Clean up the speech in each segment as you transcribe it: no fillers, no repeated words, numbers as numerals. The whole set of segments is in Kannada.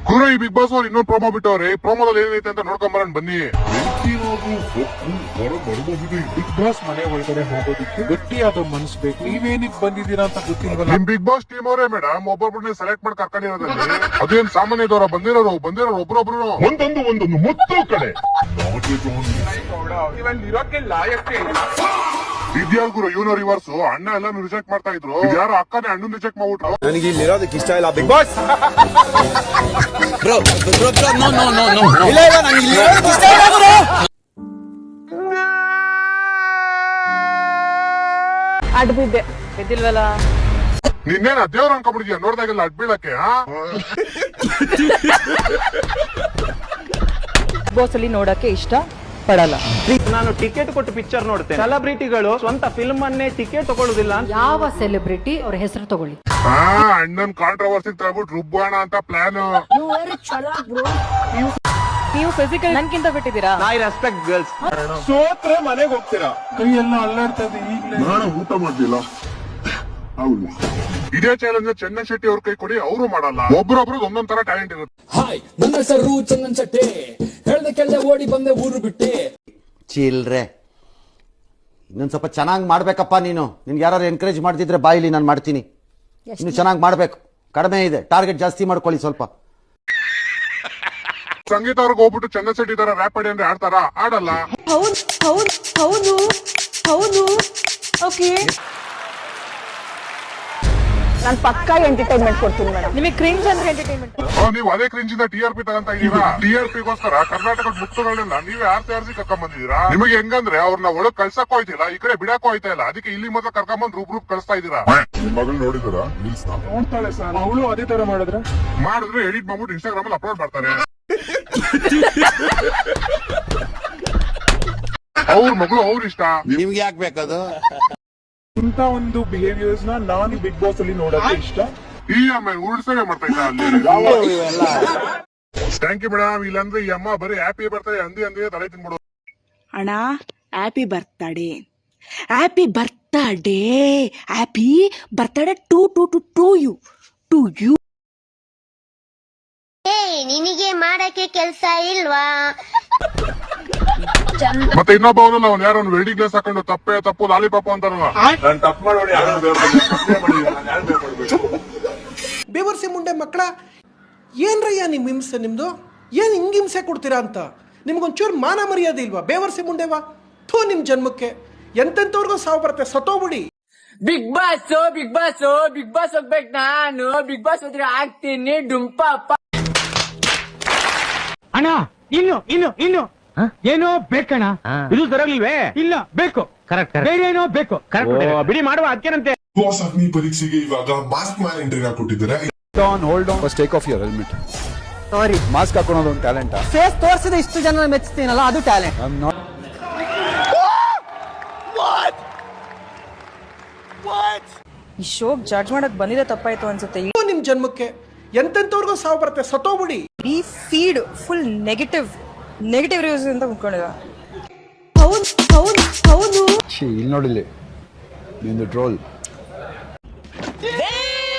ಗುರು ಈ ಬಿಗ್ ಬಾಸ್ ಅವ್ರು ಇನ್ನೊಂದು ಪ್ರೋಮೋ ಬಿಟ್ಟವ್ರೆ. ಪ್ರೋಮೋದಲ್ಲಿ ಏನೈತೆ ಅಂತ ನೋಡ್ಕೊಂಬರೋಣ ಬನ್ನಿ. ಬಿಗ್ ಬಾಸ್ ಮನೆ ಒಳಗಡೆ ಹೋಗೋದಕ್ಕೆ ಗಟ್ಟಿಯಾದ ಮನಸ್ಸು ಬೇಕು. ನೀವೇನಿಗೆ ಬಂದಿದ್ದೀರಾ ಅಂತ ಗೊತ್ತಿಲ್ವಲ್ಲ. ನಿಮ್ ಬಿಗ್ ಬಾಸ್ ಟೀಮ್ ಅವರೇ ಮೇಡಮ್ ಒಬ್ಬೊಬ್ಬರನ್ನೇ ಸೆಲೆಕ್ಟ್ ಮಾಡಿ ಕರ್ಕೊಂಡಿರೋದ್ರಲ್ಲಿ ಅದೇನ್ ಸಾಮಾನ್ಯದವರ ಬಂದಿರೋರು ಒಬ್ರೊಬ್ರು ಒಂದೊಂದು ಮುತ್ತು ಕಡೆ ಇರೋಕೆ ಲಾಯಕ್ಕೆ ಇದ್ಯಾಲ್ ಗುರು ಇವನು ರಿವರ್ಸ್ ಅಣ್ಣ ಎಲ್ಲಾನು ರಿಜೆಕ್ಟ್ ಮಾಡ್ತಾ ಇದ್ರು. ಯಾರು ಅಕ್ಕನೇ ಅಣ್ಣನ್ ರಿಜೆಕ್ಟ್ ಮಾಡ್ಬಿಟ್ರು. ನನಗೆ ಇಲ್ಲಿ ಇರೋದಕ್ಕೆ ಇಷ್ಟ ಇಲ್ಲ ಬಿಗ್ ಬಾಸ್. ಅಡ್ಬಿದ್ದೆ ಬಿದ್ದಿಲ್ವಲ್ಲ. ನಿನ್ನೇನ ದೇವ್ರ ಅನ್ಕೊಂಡ್ಬಿಡಿದ್ಯಾ ನೋಡ್ದಾಗೆಲ್ಲ ಅಡ್ಬೀಳಕ್ಕೆ. ಬಾಸ್ ಅಲ್ಲಿ ನೋಡಕ್ಕೆ ಇಷ್ಟ ಪಡಲ್ಲ. ನಾನು ಟಿಕೆಟ್ ಕೊಟ್ಟು ಪಿಕ್ಚರ್ ನೋಡ್ತೇನೆ. ಸೆಲೆಬ್ರಿಟಿಗಳು ಸ್ವಂತ ಫಿಲ್ಮ್ ಅನ್ನೇ ಟಿಕೆಟ್ ತಗೊಳ್ಳೋದಿಲ್ಲ. ಯಾವ ಸೆಲೆಬ್ರಿಟಿ ಅವ್ರ ಹೆಸರು ತಗೊಳ್ಳಿ. ಅಣ್ಣನ್ ಕಾಂಟ್ರವರ್ಸಿ ತಗೊಂಡ್ಬಿಟ್ಟು ರುಬ್ಬೋಣ ಅಂತ ಪ್ಲಾನ್. ನೀವು ಫಿಸಿಕಲ್ ನನ್ಕಿಂತ ಬಿಟ್ಟಿದ್ದೀರಾ. I respect girls. ಸೋತ್ರೆ ಮನೆಗೆ ಹೋಗ್ತೀರಾ. ಕೈ ಎಲ್ಲ ಅಲ್ಲಾಡ್ತದೆ ಈಗಲೇ. ನಾನು ಊಟ ಮಾಡ್ಲಿಲ್ಲ. ಹೌದು ಇದೇ ಚಾಲೆಂಜ್ ಚೆನ್ನೈ ಶೆಟ್ಟಿ ಅವ್ರ ಕೈ ಕೊಡಿ ಅವರು ಮಾಡಲ್ಲ. ಒಬ್ರೊಬ್ರು ಒಂದೊಂದ್ ತರ ಟ್ಯಾಲೆಂಟ್ ಇರುತ್ತೆ. ಹಾಯ್, ನನ್ನ ಹೆಸರು ಚಂದನ್ ಶೆಟ್ಟಿ. ಹೇಳ್ದೆ ಕೆಳ್ದೆ ಓಡಿ ಬಂದೆ ಊರು ಬಿಟ್ಟೆ. ಚಿಲ್ರೆ ಇನ್ನೊಂದ್ ಸ್ವಲ್ಪ ಚೆನ್ನಾಗಿ ಮಾಡ್ಬೇಕಪ್ಪ. ನಿನ್ಗೆ ಯಾರು ಎನ್ಕರೇಜ್ ಮಾಡ್ತಿದ್ರೆ ಬಾಯಿಲಿ ನಾನು ಮಾಡ್ತೀನಿ. ಇನ್ನು ಚೆನ್ನಾಗಿ ಮಾಡ್ಬೇಕು. ಕಡಿಮೆ ಇದೆ, ಟಾರ್ಗೆಟ್ ಜಾಸ್ತಿ ಮಾಡ್ಕೊಳ್ಳಿ ಸ್ವಲ್ಪ. ಸಂಗೀತ ಅವ್ರಿಗೆ ಹೋಗ್ಬಿಟ್ಟು ಚೆನ್ನೈ ಶೆಟ್ಟಿ ತರ ರ್ಯಾಪ್ ಆಡಿ ಅಂದ್ರೆ ಆಡ್ತಾರ? ಆಡಲ್ಲ. ಹೌದು ಓಕೆ, ನಾನು ಪಕ್ಕಾ ಎಂಟರ್ಟೈನ್ಮೆಂಟ್ ಕೊಡ್ತೀನಿ ಮೇಡಮ್. ನಿಮಗೆ ಕ್ರಿಂಜ್ ಅಂದ್ರೆ ಎಂಟರ್ಟೈನ್ಮೆಂಟ್. ನೀವು ಅದೇ ಕ್ರಿಂಜ್ ಇಂದ TRP ತಗೊಂತ ಇದೀರಾ. TRPಗೋಸ್ಕರ ಕರ್ನಾಟಕದ ಮುಕ್ತಗಳನ್ನೆಲ್ಲ ನೀವೇ ಆರ್ಸಿ ಕರ್ಕೊಂಡ್ ಬಂದಿದ್ದೀರಾ. ನಿಮಗೆ ಹೆಂಗಂದ್ರೆ ಅವ್ರನ್ನ ಒಳಗ್ ಕಳ್ಸಕ್ ಹೋಯ್ತಿಲ್ಲ, ಈ ಕಡೆ ಬಿಡಕ್ ಹೋಯ್ತಾ ಇಲ್ಲ. ಅದಕ್ಕೆ ಇಲ್ಲಿ ಮಾತ್ರ ಕರ್ಕೊಂಬಂದ್ ರೂಪ್ ಕಳಿಸ್ತಾ ಇದೀರಾ. ಮಗಳು ನೋಡಿದಾರ ನೋಡ್ತಾಳೆ ಸರ್. ಅವಳು ಅದೇ ತರ ಮಾಡಿದ್ರೆ ಎಡಿಟ್ ಮಾಡ್ಬಿಟ್ಟು ಇನ್ಸ್ಟಾಗ್ರಾಮ್ ಅಲ್ಲಿ ಅಪ್ಲೋಡ್ ಮಾಡ್ತಾರೆ. ಅವ್ರ ಮಗಳು ಅವ್ರ ಇಷ್ಟ. ನಿಮ್ಗೆ ಯಾಕೆ ಬೇಕದು? ಇಂತ ಒಂದು ಬಿಹೇವಿಯರ್ಸ್ ನಾನು ಬಿಗ್ ಬಾಸ್ ಅಲ್ಲಿ ನೋಡಕ್ಕೆ ಇಷ್ಟ. ಈ ಅಮ್ಮ ಉರುಡ್ಸೇವೆ ಮಾಡ್ತಾ ಇದ್ದ ಅಲ್ಲಿ. Thank you madam. ಇಲ್ಲಾಂದ್ರೆ ಈ ಅಮ್ಮ ಬರೀ ಹ್ಯಾಪಿ ಬರ್ತಾರೆ ಅಂದಿ ತಲೆ ತಿನ್ಬಿಡು. ಅಣ್ಣ happy birthday, happy birthday, happy birthday to you. ನಿನಗೆ ಮಾಡಕ್ಕೆ ಕೆಲ್ಸ ಇಲ್ವಾ? ಮತ್ತೆ ಇನ್ನೊಬ್ಬ ಅವನಲ್ಲ, ಅವ್ನು ಯಾರು ವೆಲ್ಡಿಂಗ್ ಗ್ಲಾಸ್ ಹಾಕೊಂಡು ತಪ್ಪು ಲಾಲಿಪಾಪ್ ಅಂತಾರಲ್ಲ. ನಾನು ತಪ್ಪು ಮಾಡೋಣ. ಬೇವರ್ಸಿ ಮುಂಡೆ ಮಕ್ಕಳ, ಏನ್ರಯ್ಯ ನಿಮ್ ಹಿಂಸೆ? ನಿಮ್ದು ಏನ್ ಹಿಂಗ್ ಹಿಂಸೆ ಕೊಡ್ತೀರಾ ಅಂತ ನಿಮ್ಗೊಂಚೂರು ಮಾನ ಮರ್ಯಾದೆ ಇಲ್ವಾ? ಬೇವರ್ಸಿ ಮುಂಡೆವಾ ಥೂ ನಿಮ್ ಜನ್ಮಕ್ಕೆ. ಎಂತೆಂತವ್ರಿಗೂ ಸಾವು ಬರುತ್ತೆ, ಸತ್ತೋಗ್ಬಿಡಿ. ಬಿಗ್ ಬಾಸ್ ಹೋಗ್ಬೇಕು. ನಾನು ಬಿಗ್ ಬಾಸ್ ಹೋದ್ರೆ ಆಗ್ತೀನಿ ಡುಂಪ ಅಪ್ಪ. ಅಣ್ಣ ಇನ್ನು ಏನೋ ಬೇಕಣ್ಣ. ಇದು ಸರಿಯಾಗಿಲ್ವೇ? ಇಲ್ಲ ಬೇಕು. ಕರೆಕ್ಟ್. ಬೇರೆ ಏನೋ ಬೇಕು. ಕರೆಕ್ಟ್. ಬಿಡಿ ಮಾಡುವ ಅದಕ್ಕೇನಂತೆ. ಬಾಸ್ ಅಗ್ನಿ ಪರೀಕ್ಷೆಗೆ ಇವಾಗ ಮಾಸ್ಕ್ ಮ್ಯಾನ್ ಎಂಟ್ರಿನ ಕೊಟ್ಟಿದ್ದಾರೆ. Hold on, first take off your helmet. Sorry, mask ಹಾಕೋದು ಒಂದು ಟ್ಯಾಲೆಂಟ್. ಫೇಸ್ ತೋರಿಸಿದ ಇಷ್ಟು ಜನ ಮೆಚ್ತೀನಲ್ಲ, ಅದು ಟ್ಯಾಲೆಂಟ್. ಈ ಶೋಕ್ ಜಡ್ಜ್ ಮಾಡಕ್ ಬಂದಿದೆ ತಪ್ಪಾಯ್ತು ಅನ್ಸುತ್ತೆ. ನಿಮ್ ಜನ್ಮಕ್ಕೆ ಎಂತೆಂತವ್ರಿಗೂ ಸಾವು ಬರುತ್ತೆ, ಸತ್ತೋಗ್ಬಿಡಿ. ಈ ಫೀಡ್ ಫುಲ್ ನೆಗೆಟಿವ್ ರಿವ್ಯೂಸ್ ಅಂತ ಕುತ್ಕೊಂಡಿದ. ಹೌದು ಇಲ್ಲಿ ನೋಡಿಲಿ ನಿಂದು ಟ್ರೋಲ್.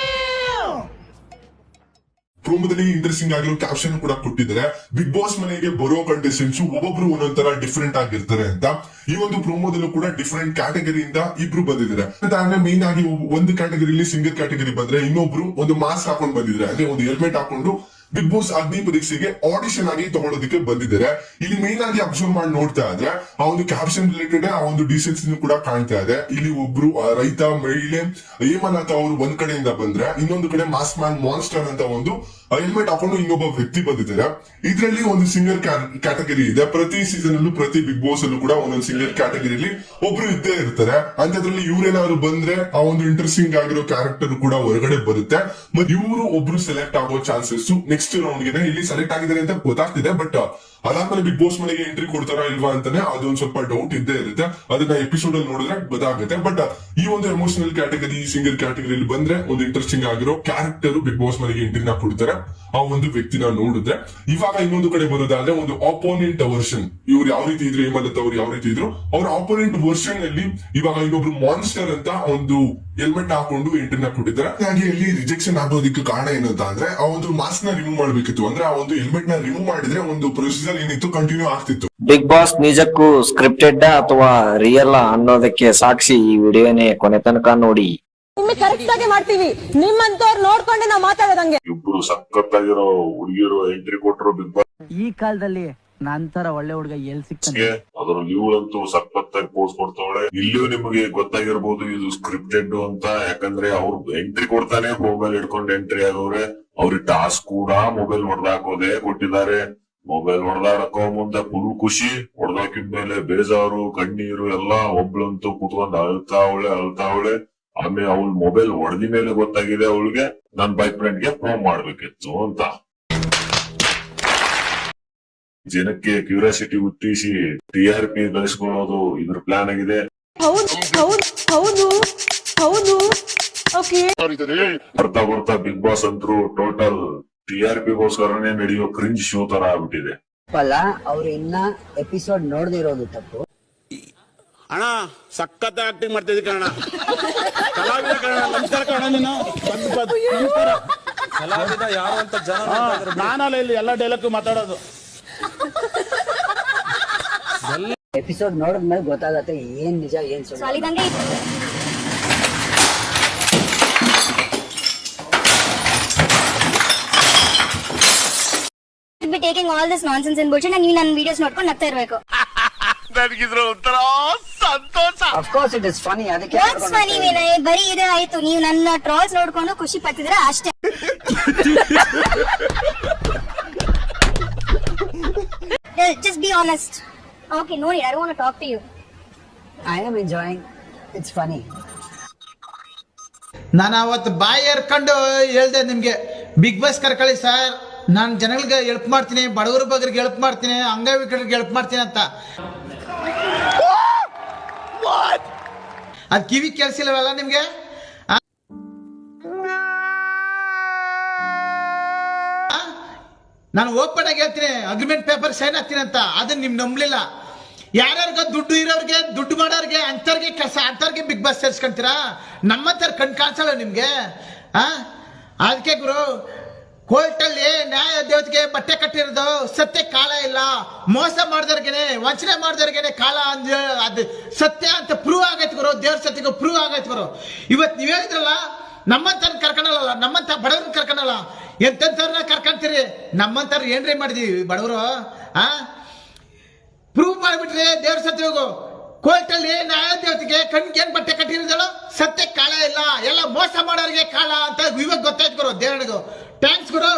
ಪ್ರೋಮೋದಲ್ಲಿ ಇಂಟ್ರೆಸ್ಟಿಂಗ್ ಆಗಿರೋ ಕ್ಯಾಪ್ಷನ್ ಕೂಡ ಕೊಟ್ಟಿದ್ದಾರೆ. ಬಿಗ್ ಬಾಸ್ ಮನೆಗೆ ಬರೋ ಕಂಟೆಸ್ಟೆಂಟ್ಸ್ ಒಬ್ಬೊಬ್ರು ಒಂದೊಂದರ ಡಿಫ್ರೆಂಟ್ ಆಗಿರ್ತಾರೆ ಅಂತ. ಈ ಒಂದು ಪ್ರೋಮೋದಲ್ಲೂ ಕೂಡ ಡಿಫ್ರೆಂಟ್ ಕ್ಯಾಟಗರಿಯಿಂದ ಇಬ್ರು ಬಂದಿದ್ದಾರೆ. ಅಂದ್ರೆ ಮೇನ್ ಆಗಿ ಒಂದು ಕ್ಯಾಟಗರಿಲಿ ಸಿಂಗರ್ ಕ್ಯಾಟಗರಿ ಬಂದ್ರೆ, ಇನ್ನೊಬ್ರು ಒಂದು ಮಾಸ್ಕ್ ಹಾಕೊಂಡು ಬಂದಿದ್ದಾರೆ. ಅಂದ್ರೆ ಒಂದು ಹೆಲ್ಮೆಟ್ ಹಾಕೊಂಡು ಬಿಗ್ ಬಾಸ್ ಅಗ್ನಿ ಪರೀಕ್ಷೆಗೆ ಆಡಿಷನ್ ಆಗಿ ತಗೊಳ್ಳೋದಕ್ಕೆ ಬಂದಿದ್ದಾರೆ. ಇಲ್ಲಿ ಮೇನ್ ಆಗಿ ಅಬ್ಸರ್ವ್ ಮಾಡಿ ನೋಡ್ತಾ ಇದ್ರೆ ಆ ಒಂದು ಕ್ಯಾಪ್ಷನ್ ರಿಲೇಟೆಡ್ ಆ ಒಂದು ಡೀಸೆನ್ಸಿ ಕೂಡ ಕಾಣ್ತಾ ಇದೆ. ಇಲ್ಲಿ ಒಬ್ರು ರೈತ ಮಹಿಳೆ ಹೇಮನಾಥ ಅವರು ಒಂದ್ ಕಡೆಯಿಂದ ಬಂದ್ರೆ, ಇನ್ನೊಂದು ಕಡೆ ಮಾಸ್ಕ್ ಮ್ಯಾನ್ ಮಾನ್ಸ್ಟರ್ ಅಂತ ಒಂದು ಹೆಲ್ಮೆಟ್ ಹಾಕೊಂಡು ಇನ್ನೊಬ್ಬ ವ್ಯಕ್ತಿ ಬಂದಿದ್ದಾರೆ. ಇದರಲ್ಲಿ ಒಂದು ಸಿಂಗರ್ ಕ್ಯಾಟಗರಿ ಇದೆ. ಪ್ರತಿ ಸೀಸನ್ ಅಲ್ಲೂ ಪ್ರತಿ ಬಿಗ್ ಬಾಸ್ ಅಲ್ಲೂ ಕೂಡ ಒಂದೊಂದು ಸಿಂಗರ್ ಕ್ಯಾಟಗರಿಲಿ ಒಬ್ರು ಇದ್ದೇ ಇರ್ತಾರೆ. ಅಂತದ್ರಲ್ಲಿ ಇವ್ರೇನಾದ್ರು ಬಂದ್ರೆ ಆ ಒಂದು ಇಂಟ್ರೆಸ್ಟಿಂಗ್ ಆಗಿರೋ ಕ್ಯಾರೆಕ್ಟರ್ ಕೂಡ ಹೊರಗಡೆ ಬರುತ್ತೆ. ಮತ್ತೆ ಇವರು ಒಬ್ರು ಸೆಲೆಕ್ಟ್ ಆಗೋ ಚಾನ್ಸಸ್ ನೆಕ್ಸ್ಟ್ ರೌಂಡ್ ಗೆ ಇಲ್ಲಿ ಸೆಲೆಕ್ಟ್ ಆಗಿದ್ದಾರೆ ಅಂತ ಗೊತ್ತಾಗ್ತಿದೆ. ಬಟ್ ಅದಾದ್ಮೇಲೆ ಬಿಗ್ ಬಾಸ್ ಮನೆಗೆ ಎಂಟ್ರಿ ಕೊಡ್ತಾರಾ ಇಲ್ವಾ ಅಂತಾನೆ ಅದೊಂದು ಸ್ವಲ್ಪ ಡೌಟ್ ಇದ್ದೇ ಇರುತ್ತೆ. ಅದನ್ನ ಎಪಿಸೋಡ್ ಅಲ್ಲಿ ನೋಡಿದ್ರೆ ಗೊತ್ತಾಗುತ್ತೆ. ಬಟ್ ಈ ಒಂದು ಎಮೋಷನಲ್ ಕ್ಯಾಟಗರಿ, ಸಿಂಗರ್ ಕ್ಯಾಟಗರಿಯಲ್ಲಿ ಬಂದ್ರೆ ಒಂದು ಇಂಟ್ರೆಸ್ಟಿಂಗ್ ಆಗಿರೋ ಕ್ಯಾರೆಕ್ಟರ್ ಬಿಗ್ ಬಾಸ್ ಮನೆಗೆ ಎಂಟ್ರಿನ ಕೊಡ್ತಾರೆ. ಆ ಒಂದು ವ್ಯಕ್ತಿನ ನೋಡಿದ್ರೆ. ಇವಾಗ ಇನ್ನೊಂದು ಕಡೆ ಬರೋದಾದ್ರೆ ಒಂದು ಆಪೋನೆಂಟ್ ವರ್ಷನ್, ಇವ್ರು ಯಾವ ರೀತಿ ಇದ್ರು, ಹೇಮಲತಾ ಅವ್ರು ಯಾವ ರೀತಿ ಇದ್ರು, ಅವ್ರ ಆಪೋನೆಂಟ್ ವರ್ಷನ್ ಅಲ್ಲಿ ಇವಾಗ ಇನ್ನೊಬ್ರು ಮಾನ್ಸ್ಟರ್ ಅಂತ ಒಂದು ಹೆಲ್ಮೆಟ್ ಹಾಕೊಂಡು ಎಂಟ್ರಿನ ಕೊಟ್ಟಿದ್ದಾರೆ. ಹಾಗೆ ಇಲ್ಲಿ ರಿಜೆಕ್ಷನ್ ಆಗೋದಕ್ಕೆ ಕಾರಣ ಏನಂತ ಅಂದ್ರೆ ಆ ಒಂದು ಮಾಸ್ಕ್ ನ ರಿಮೂವ್ ಮಾಡ್ಬೇಕಿತ್ತು. ಅಂದ್ರೆ ಆ ಒಂದು ಹೆಲ್ಮೆಟ್ ನ ರಿಮೂವ್ ಮಾಡಿದ್ರೆ ಒಂದು ಪ್ರೊಸೀಜರ್ ಏನಿತ್ತು ಕಂಟಿನ್ಯೂ ಆಗ್ತಿತ್ತು. ಬಿಗ್ ಬಾಸ್ ನಿಜಕ್ಕೂ ಸ್ಕ್ರಿಪ್ಟೆಡ್ ಅಥವಾ ರಿಯಲ್ ಅನ್ನೋದಕ್ಕೆ ಸಾಕ್ಷಿ ಈ ವಿಡಿಯೋನೇ ಕೊನೆ ತನಕ ನೋಡಿ. ಕರೆಕ್ಟ್ ಆಗಿ ಮಾಡ್ತೀವಿ, ನಿಮ್ಮಂತವ್ರು ನೋಡ್ಕೊಂಡೆ ನಾವು ಮಾತಾಡೋದಂಗೆ. ಇಬ್ರು ಸಖತ್ತಾಗಿರೋ ಹುಡುಗಿಯರು ಎಂಟ್ರಿ ಕೊಟ್ಟರು ಬಿಗ್ ಬಾಸ್. ಈ ಕಾಲದಲ್ಲಿ ನಂತರ ಒಳ್ಳೆ ಹುಡುಗ ಎಲ್ ಸಿಗ್ತಾನೆ. ಅದ್ರಲ್ಲಿ ಇವಳಂತೂ ಸಖತ್ತಾಗಿ ಪೋಸ್ ಕೊಡ್ತಾವಳೆ. ಇಲ್ಲಿಯೂ ನಿಮಗೆ ಗೊತ್ತಾಗಿರ್ಬೋದು ಇದು ಸ್ಕ್ರಿಪ್ಟೆಡ್ ಅಂತ. ಯಾಕಂದ್ರೆ ಅವ್ರು ಎಂಟ್ರಿ ಕೊಡ್ತಾನೆ ಮೊಬೈಲ್ ಹಿಡ್ಕೊಂಡು ಎಂಟ್ರಿ ಆಗೋರೆ. ಅವ್ರಿಗೆ ಟಾಸ್ಕ್ ಕೂಡ ಮೊಬೈಲ್ ಹೊಡೆದಾಕೋದೇ ಕೊಟ್ಟಿದ್ದಾರೆ. ಮೊಬೈಲ್ ಹೊಡೆದಾಡಕೋ ಮುಂದೆ ಫುಲ್ ಖುಷಿ, ಹೊಡೆದಾಕಿದ ಮೇಲೆ ಬೇಜಾರು, ಕಣ್ಣೀರು ಎಲ್ಲ. ಒಬ್ಳಂತೂ ಕುತ್ಕೊಂಡು ಅಳ್ತಾವಳೆ. ಆಮೇಲೆ ಅವಳು ಮೊಬೈಲ್ ಹೊಡೆದ ಮೇಲೆ ಗೊತ್ತಾಗಿದೆ ಅವಳಿಗೆ ನನ್ ಬಾಯ್ ಫ್ರೆಂಡ್ ಗೆ ಫೋನ್ ಮಾಡ್ಬೇಕಿತ್ತು ಅಂತ. ಜನಕ್ಕೆ ಕ್ಯೂರಿಯಾಸಿಟಿ ಹುಟ್ಟಿಸಿ TRP ಗಳಿಸ್ಕೊಳ್ಳೋದು ಇದ್ರ ಪ್ಲಾನ್ ಆಗಿದೆ. ಬರ್ತಾ ಬಿಗ್ ಬಾಸ್ ಅಂತೂ ಟೋಟಲ್ TRP ಗೋಸ್ಕರನೇ ನಡೆಯೋ ಕ್ರಿಂಜ್ ಶೋ ತರ ಆಗ್ಬಿಟ್ಟಿದೆ. ಅವ್ರು ಇನ್ನ ಎಪಿಸೋಡ್ ನೋಡ್ದಿರೋದು ತಪ್ಪು. ಅಣ್ಣ ಸಖತ್ ಆಕ್ಟಿಂಗ್ ಮಾಡ್ತಿದ್ದಿ ಕಣ, ಕಲಾವಿದ ಕಣ. ನಮಸ್ಕಾರ ಕಣ, ನೀನು ನಮಸ್ಕಾರ. ಕಲಾವಿದ ಯಾರು ಅಂತ ಜನ ನಾನಲ್ಲ ಇಲ್ಲಿ ಎಲ್ಲ ಡೈಲಾಗ್ ಮಾತಾಡೋದು. ಎಪಿಸೋಡ್ ನೋಡಿದ್ಮೇಲೆ ಗೊತ್ತಾಗತ್ತೆ ಏನ್ ನಿಜ ಏನ್ ಸುಳ್ಳು. Taking all this nonsense and bullshit ನೀವು ನನ್ನ ವಿಡಿಯೋಸ್ ನೋಡ್ಕೊಂಡು ನಗ್ತಾ ಇರಬೇಕು. ನನಗಿದ್ರ ಒಂಥರ ಸಂತೋಷ. Of course it is funny. ಅದಕ್ಕೆ ವಾಟ್ಸ್ ಫನಿ ವಿನಯ್, ಬರೀ ಇದೆ ಆಯ್ತು. ನೀವು ನನ್ನ ಟ್ರಾಲ್ಸ್ ನೋಡ್ಕೊಂಡು ಖುಷಿ ಪಡ್ತಿದ್ರೆ ಅಷ್ಟೇ. Just be honest. Okay, no need. I don't want to talk to you. I am enjoying. It's funny. ನಾನು ಅವತ್ತು ಬಾಯಿ ಏರ್ಕೊಂಡು ಹೇಳ್ದೆ ನಿಮ್ಗೆ, ಬಿಗ್ ಬಾಸ್ ಕರ್ಕೊಳ್ಳಿ ಸರ್, ನಾನು ಜನಗಳಿಗೆ ಹೆಲ್ಪ್ ಮಾಡ್ತೀನಿ, ಬಡವರ ಬಗ್ಗರಿಗೆ ಹೆಲ್ಪ್ ಮಾಡ್ತೀನಿ, ಅಂಗವಿಕಲರಿಗೆ ಹೆಲ್ಪ್ ಮಾಡ್ತೀನಿ ಅಂತ. ಅದ್ ಕಿವಿ ಕೇಳಿಸಿಲ್ಲವಲ್ಲ ನಿಮ್ಗೆ? ನಾನು ಓಪನ್ ಆಗಿ ಹೇಳ್ತೀನಿ, ಅಗ್ರಿಮೆಂಟ್ ಪೇಪರ್ ಸೈನ್ ಹಾಕ್ತೀನಿ ಅಂತ. ಅದನ್ನ ನಿಮ್ ನಂಬಲಿಲ್ಲ. ಯಾರ್ಯಾರ್ಗ ದುಡ್ಡು ಇರೋರ್ಗೆ, ದುಡ್ಡು ಮಾಡೋರ್ಗೆ, ಅಂತವ್ರಿಗೆ ಕೆಲಸ, ಅಂತವ್ರಿಗೆ ಬಿಗ್ ಬಾಸ್ ಸೇರ್ಸ್ಕೊಂತೀರಾ? ನಮ್ಮಂತರ ಕಣ್ ಕಾಣಿಸಲ್ಲ ನಿಮ್ಗೆ? ಅದಕ್ಕೆ ಗುರು, ಕೋರ್ಟಲ್ಲಿ ನ್ಯಾಯ ದೇವತೆಗೆ ಬಟ್ಟೆ ಕಟ್ಟಿರೋದು ಸತ್ಯ ಕಾಲ ಇಲ್ಲ. ಮೋಸ ಮಾಡಿದವ್ರಿಗೇನೆ, ವಂಚನೆ ಮಾಡಿದವ್ರಿಗೇನೆ ಕಾಲ ಅಂದ ಅದು ಸತ್ಯ ಅಂತ ಪ್ರೂವ್ ಆಗೈತೆ ಗುರು. ದೇವ್ರ ಸತ್ಯಗೂ ಪ್ರೂವ್ ಆಗೈತೆ ಗುರು. ಇವತ್ತು ನೀವ್ ಹೇಳಿದ್ರಲ್ಲ, ನಮ್ಮಂತರ ಕರ್ಕೊಂಡಲ್ಲ, ನಮ್ಮಂತ ಬಡವ್ರನ್ನ ಕರ್ಕೊಂಡಲ್ಲ, ಎಂತೆಂಥವ್ರನ್ನ ಕರ್ಕೊಂತೀರಿ. ನಮ್ಮಂತರ ಏನ್ರಿ ಮಾಡಿದೀವಿ ಬಡವರು? ಪ್ರೂವ್ ಮಾಡಿಬಿಟ್ರೆ ದೇವ್ರ ಸತ್ಯಗೂ. ಕೋರ್ಟಲ್ಲಿ ನ್ಯಾಯ ದೇವತೆಗೆ ಕಣ್ಗೇನ್ ಬಟ್ಟೆ ಕಟ್ಟಿರೋದಲ್ಲ, ಸತ್ಯ ಕಾಲ ಇಲ್ಲ, ಎಲ್ಲ ಮೋಸ ಮಾಡೋರಿಗೆ ಕಾಲ ಅಂತ ಇವಾಗ ಗೊತ್ತಾಯ್ತು ಗುರು. ದೇವರಿಗೂ ಥ್ಯಾಂಕ್ಸ್ ಗುರು.